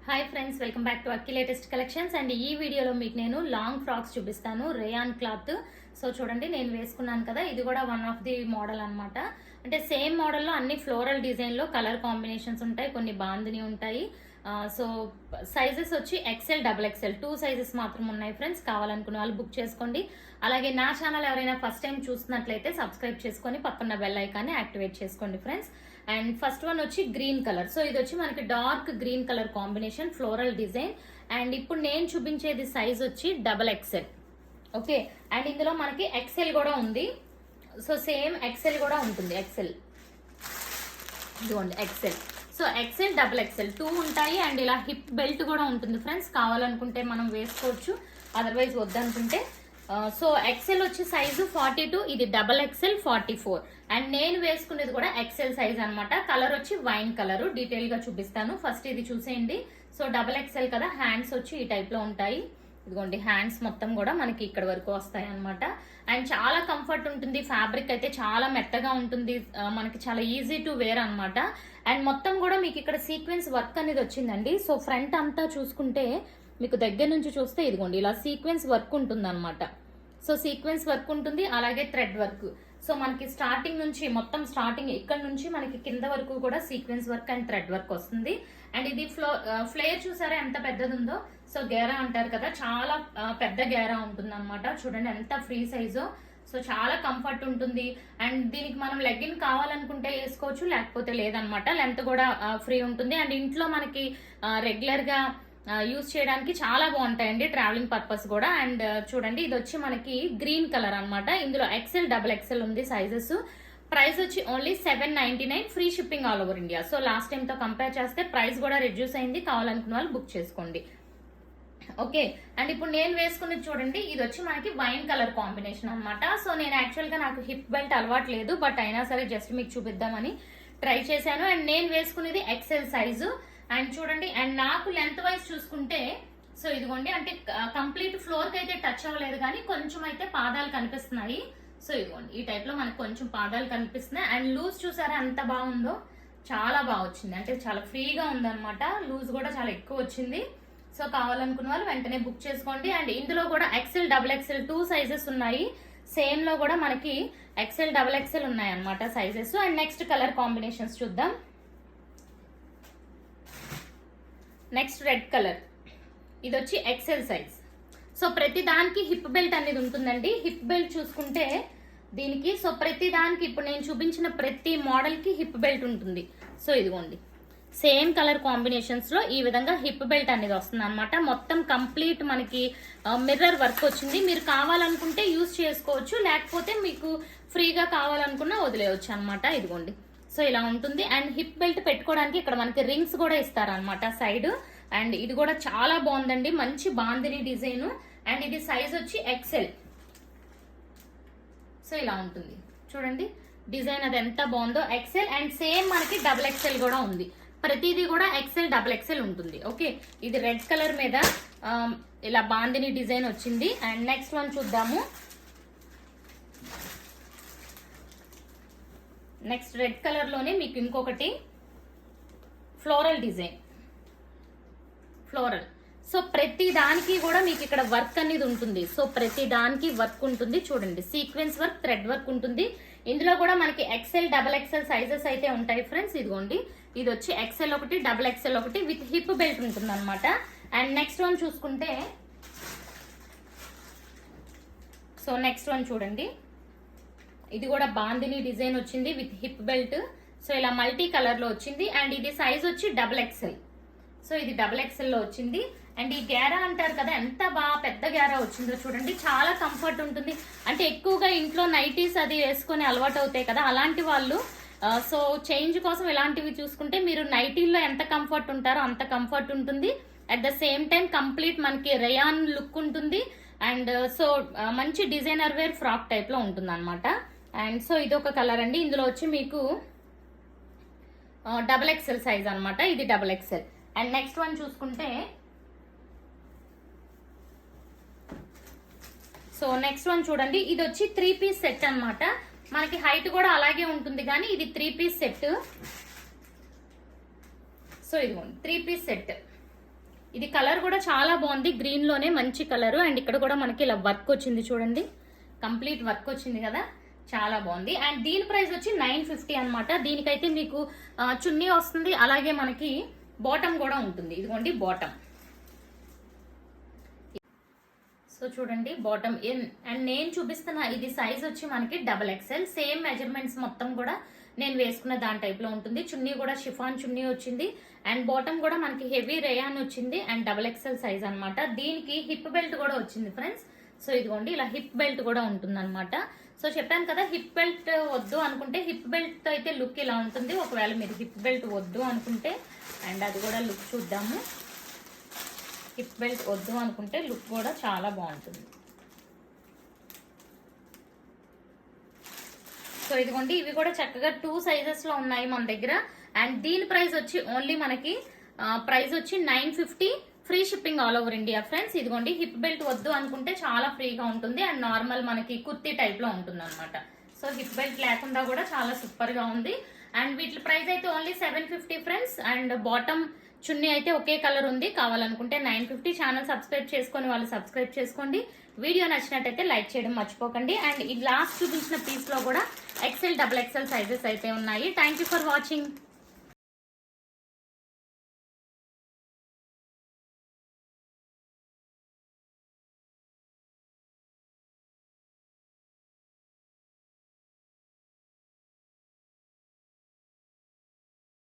Hi friends, welcome back to Akki latest collections. And ఈ వీడియోలో మీకు నేను లాంగ్ ఫ్రాక్స్ చూపిస్తాను. Rayon cloth. సో చూడండి, నేను వేసుకున్నాను కదా, ఇది కూడా వన్ ఆఫ్ ది మోడల్ అన్నమాట. అంటే సేమ్ మోడల్లో అన్ని ఫ్లోరల్ డిజైన్లో కలర్ కాంబినేషన్స్ ఉంటాయి, కొన్ని బాందిని ఉంటాయి. సో సైజెస్ వచ్చి ఎక్సెల్, డబుల్ ఎక్సెల్ 2 సైజెస్ మాత్రం ఉన్నాయి ఫ్రెండ్స్. కావాలనుకున్న వాళ్ళు బుక్ చేసుకోండి. అలాగే నా ఛానల్ ఎవరైనా ఫస్ట్ టైం చూస్తున్నట్లయితే సబ్స్క్రైబ్ చేసుకొని పక్కన బెల్ ఐకాన్ని యాక్టివేట్ చేసుకోండి ఫ్రెండ్స్. అండ్ ఫస్ట్ వన్ వచ్చి గ్రీన్ కలర్. సో ఇది వచ్చి మనకి dark green colour combination, floral design. And ఇప్పుడు నేను చూపించేది సైజ్ వచ్చి డబల్ ఎక్సెల్. ఓకే, అండ్ ఇందులో మనకి ఎక్సెల్ కూడా ఉంది. సో సేమ్ ఎక్సెల్ కూడా ఉంటుంది. ఎక్సెల్ ఇదిగోండి, XL. So XL, double XL 2 ఉంటాయి. అండ్ ఇలా హిప్ బెల్ట్ కూడా ఉంటుంది ఫ్రెండ్స్. కావాలనుకుంటే మనం వేసుకోవచ్చు, అదర్వైజ్ వద్దనుకుంటే. సో ఎక్సెల్ వచ్చి సైజు 42, ఇది డబల్ ఎక్సెల్ 44. అండ్ నేను వేసుకునేది కూడా ఎక్సెల్ సైజ్ అనమాట. కలర్ వచ్చి వైన్ కలర్. డీటెయిల్ గా చూపిస్తాను. ఫస్ట్ ఇది చూసేయండి. సో డబల్ ఎక్సెల్ కదా, హ్యాండ్స్ వచ్చి ఈ టైప్ లో ఉంటాయి. ఇదిగోండి, హ్యాండ్స్ మొత్తం కూడా మనకి ఇక్కడ వరకు వస్తాయి అనమాట. అండ్ చాలా కంఫర్ట్ ఉంటుంది. ఫ్యాబ్రిక్ అయితే చాలా మెత్తగా ఉంటుంది, మనకి చాలా ఈజీ టు వేర్ అనమాట. అండ్ మొత్తం కూడా మీకు ఇక్కడ సీక్వెన్స్ వర్క్ అనేది వచ్చిందండి. సో ఫ్రంట్ అంతా చూసుకుంటే మీకు దగ్గర నుంచి చూస్తే ఇదిగోండి ఇలా సీక్వెన్స్ వర్క్ ఉంటుంది అనమాట. సో సీక్వెన్స్ వర్క్ ఉంటుంది, అలాగే థ్రెడ్ వర్క్. సో మనకి స్టార్టింగ్ నుంచి మొత్తం స్టార్టింగ్ ఇక్కడ నుంచి మనకి కింద వరకు కూడా sequence work and thread work వస్తుంది. అండ్ ఇది ఫ్లేర్ చూసారా ఎంత పెద్దది ఉందో. సో గేరా అంటారు కదా, చాలా పెద్ద గేరా ఉంటుంది అనమాట. చూడండి ఎంత ఫ్రీ సైజు. సో చాలా కంఫర్ట్ ఉంటుంది. అండ్ దీనికి మనం లెగ్గిన్ కావాలనుకుంటే వేసుకోవచ్చు, లేకపోతే లేదనమాట. లెంత్ కూడా ఫ్రీ ఉంటుంది. అండ్ ఇంట్లో మనకి రెగ్యులర్ గా యూజ్ చేయడానికి చాలా బాగుంటాయండి, ట్రావెలింగ్ పర్పస్ కూడా. అండ్ చూడండి, ఇది వచ్చి మనకి గ్రీన్ కలర్ అనమాట. ఇందులో ఎక్సెల్, డబుల్ ఎక్సెల్ ఉంది సైజెస్. ప్రైస్ వచ్చి only 799, free shipping all over India. So last time తో కంపేర్ చేస్తే ప్రైస్ కూడా రెడ్యూస్ అయింది. కావాలనుకున్న వాళ్ళు బుక్ చేసుకోండి. ఓకే, అండ్ ఇప్పుడు నేను వేసుకున్నది చూడండి, ఇది వచ్చి మనకి వైన్ కలర్ కాంబినేషన్ అనమాట. సో నేను యాక్చువల్ గా నాకు హిప్ బెల్ట్ అలవాటు లేదు, బట్ అయినా సరే జస్ట్ మీకు చూపిద్దామని ట్రై చేశాను. అండ్ నేను వేసుకునేది ఎక్సెల్ సైజు. అండ్ చూడండి, అండ్ నాకు లెంత్ వైజ్ చూసుకుంటే సో ఇదిగోండి, అంటే కంప్లీట్ ఫ్లోర్ కి అయితే టచ్ అవ్వలేదు, కానీ కొంచెం అయితే పాదాలు కనిపిస్తున్నాయి. సో ఇదిగోండి, ఈ టైప్ లో మనకు కొంచెం పాదాలు కనిపిస్తున్నాయి. అండ్ లూజ్ చూసారా ఎంత బాగుందో, చాలా బాగా వచ్చింది. అంటే చాలా ఫ్రీగా ఉందన్నమాట. లూజ్ కూడా చాలా ఎక్కువ వచ్చింది. సో కావాలనుకున్న వాళ్ళు వెంటనే బుక్ చేసుకోండి. అండ్ ఇందులో కూడా ఎక్సెల్, డబుల్ ఎక్సెల్ 2 సైజెస్ ఉన్నాయి. సేమ్ లో కూడా మనకి ఎక్సెల్, డబుల్ ఎక్సెల్ ఉన్నాయి అనమాట sizes. And next colour combinations చూద్దాం. Next red colour. ఇది వచ్చి ఎక్సెల్ సైజ్. సో ప్రతి దానికి హిప్ బెల్ట్ అనేది ఉంటుందండి. హిప్ బెల్ట్ చూసుకుంటే దీనికి, సో ప్రతి దానికి ఇప్పుడు నేను చూపించిన ప్రతి మోడల్ కి హిప్ బెల్ట్ ఉంటుంది. సో ఇదిగోండి, సేమ్ కలర్ కాంబినేషన్స్ లో ఈ విధంగా హిప్ బెల్ట్ అనేది వస్తుంది అనమాట. మొత్తం కంప్లీట్ మనకి మిర్రర్ వర్క్ వచ్చింది. మీరు కావాలనుకుంటే యూజ్ చేసుకోవచ్చు, లేకపోతే మీకు ఫ్రీగా కావాలనుకున్నా వదిలేయచ్చు అనమాట. ఇదిగోండి, సో ఇలా ఉంటుంది. అండ్ హిప్ బెల్ట్ పెట్టుకోవడానికి ఇక్కడ మనకి రింగ్స్ కూడా ఇస్తారనమాట సైడ్. అండ్ ఇది కూడా చాలా బాగుందండి, మంచి బాందిని డిజైన్. అండ్ ఇది సైజ్ వచ్చి ఎక్సెల్. సో ఇలా ఉంటుంది చూడండి, డిజైన్ అది ఎంత బాగుందో. ఎక్సెల్. అండ్ సేమ్ మనకి డబుల్ ఎక్సెల్ కూడా ఉంది. ప్రతిదీ కూడా ఎక్సెల్, డబుల్ ఎక్సెల్ ఉంటుంది. ఓకే, ఇది రెడ్ కలర్ మీద ఇలా బాందిని డిజైన్ వచ్చింది. అండ్ నెక్స్ట్ వన్ చూద్దాము. నెక్స్ట్ రెడ్ కలర్ లోనే మీకు ఇంకొకటి ఫ్లోరల్ డిజైన్, ఫ్లోరల్. సో ప్రతి దానికి కూడా మీకు ఇక్కడ వర్క్ అనేది ఉంటుంది. సో ప్రతి దానికి వర్క్ ఉంటుంది. చూడండి, సీక్వెన్స్ వర్క్, థ్రెడ్ వర్క్ ఉంటుంది. ఇందులో కూడా మనకి ఎక్సెల్, డబుల్ ఎక్సెల్ సైజెస్ అయితే ఉంటాయి ఫ్రెండ్స్. ఇదిగోండి, ఇది వచ్చి ఎక్సెల్ ఒకటి, డబుల్ ఎక్సెల్ ఒకటి విత్ హిప్ బెల్ట్ ఉంటుంది అనమాట. అండ్ నెక్స్ట్ వన్ చూసుకుంటే, సో నెక్స్ట్ వన్ చూడండి, ఇది కూడా బాందిని డిజైన్ వచ్చింది విత్ హిప్ బెల్ట్. సో ఇలా మల్టీ కలర్ లో వచ్చింది. అండ్ ఇది సైజ్ వచ్చి డబుల్ ఎక్సెల్. సో ఇది డబుల్ ఎక్సెల్ లో వచ్చింది. అండ్ ఈ గేరా అంటారు కదా, ఎంత బాగా పెద్ద గేరా వచ్చిందో చూడండి. చాలా కంఫర్ట్ ఉంటుంది. అంటే ఎక్కువగా ఇంట్లో నైటీస్ అది వేసుకొని అలవాటు అవుతాయి కదా, అలాంటి వాళ్ళు సో చేంజ్ కోసం ఇలాంటివి చూసుకుంటే మీరు నైటీల్లో ఎంత కంఫర్ట్ ఉంటారో అంత కంఫర్ట్ ఉంటుంది. At the same time complete మనకి రేయాన్ లుక్ ఉంటుంది. అండ్ సో మంచి డిజైనర్ వేర్ ఫ్రాక్ టైప్ లో ఉంటుంది అనమాట. అండ్ సో ఇది ఒక కలర్ అండి. ఇందులో వచ్చి మీకు డబుల్ ఎక్సెల్ సైజ్ అనమాట. ఇది double XL. And next one చూసుకుంటే, సో నెక్స్ట్ వన్ చూడండి, ఇది వచ్చి 3 పీస్ సెట్ అనమాట. మనకి హైట్ కూడా అలాగే ఉంటుంది, కానీ ఇది 3 పీస్ సెట్. సో ఇదిగోండి 3 పీస్ సెట్. ఇది కలర్ కూడా చాలా బాగుంది, గ్రీన్ లోనే మంచి కలర్. అండ్ ఇక్కడ కూడా మనకి ఇలా వర్క్ వచ్చింది చూడండి, కంప్లీట్ వర్క్ వచ్చింది కదా, చాలా బాగుంది. అండ్ దీని ప్రైస్ వచ్చి 950 అనమాట. దీనికైతే మీకు చున్నీ వస్తుంది, అలాగే మనకి బాటమ్ కూడా ఉంటుంది. ఇదిగోండి బాటమ్. సో చూడండి బాటమ్. అండ్ నేను చూపిస్తున్న ఇది సైజ్ వచ్చి మనకి XXL. సేమ్ మెజర్మెంట్స్ మొత్తం కూడా నేను వేసుకున్న దాని టైప్ లో ఉంటుంది. చున్నీ కూడా షిఫాన్ చున్నీ వచ్చింది. అండ్ బాటమ్ కూడా మనకి హెవీ రేయాన్ వచ్చింది. అండ్ XXL సైజ్ అనమాట. దీనికి హిప్ బెల్ట్ కూడా వచ్చింది ఫ్రెండ్స్. సో ఇదిగోండి ఇలా హిప్ బెల్ట్ కూడా ఉంటుంది అనమాట. సో చెప్పాను కదా, హిప్ బెల్ట్ వద్దు అనుకుంటే హిప్ బెల్ట్ అయితే లుక్ ఇలా ఉంటుంది. ఒకవేళ మీరు హిప్ బెల్ట్ వద్దు అనుకుంటే, అండ్ అది కూడా లుక్ చూద్దాము. హిప్ బెల్ట్ వద్దు అనుకుంటే లుక్ కూడా చాలా బాగుంటుంది. సో ఇదిగోండి ఇవి కూడా చక్కగా 2 సైజెస్ లో ఉన్నాయి మన దగ్గర. అండ్ దీని ప్రైస్ వచ్చి ఓన్లీ మనకి ప్రైస్ వచ్చి 950, free shipping all over India friends. ఇదిగోండి హిప్ బెల్ట్ వద్దు అనుకుంటే చాలా ఫ్రీగా ఉంటుంది. అండ్ నార్మల్ మనకి కుర్తీ టైప్ లో ఉంటుంది అనమాట. సో హిప్ బెల్ట్ లేకుండా కూడా చాలా సూపర్ గా ఉంది. అండ్ వీటి ప్రైస్ అయితే ఓన్లీ 750 ఫ్రెండ్స్. అండ్ బాటమ్ చున్నీ అయితే ఒకే కలర్ ఉంది, కావాలనుకుంటే 950. ఛానల్ సబ్స్క్రైబ్ చేసుకొని వాళ్ళు సబ్స్క్రైబ్ చేసుకోండి. వీడియో నచ్చినట్టయితే లైక్ చేయడం మర్చిపోకండి. అండ్ ఈ లాస్ట్ చూపించిన పీస్ లో కూడా XL, XXL సైజెస్ అయితే ఉన్నాయి. Thank you for watching.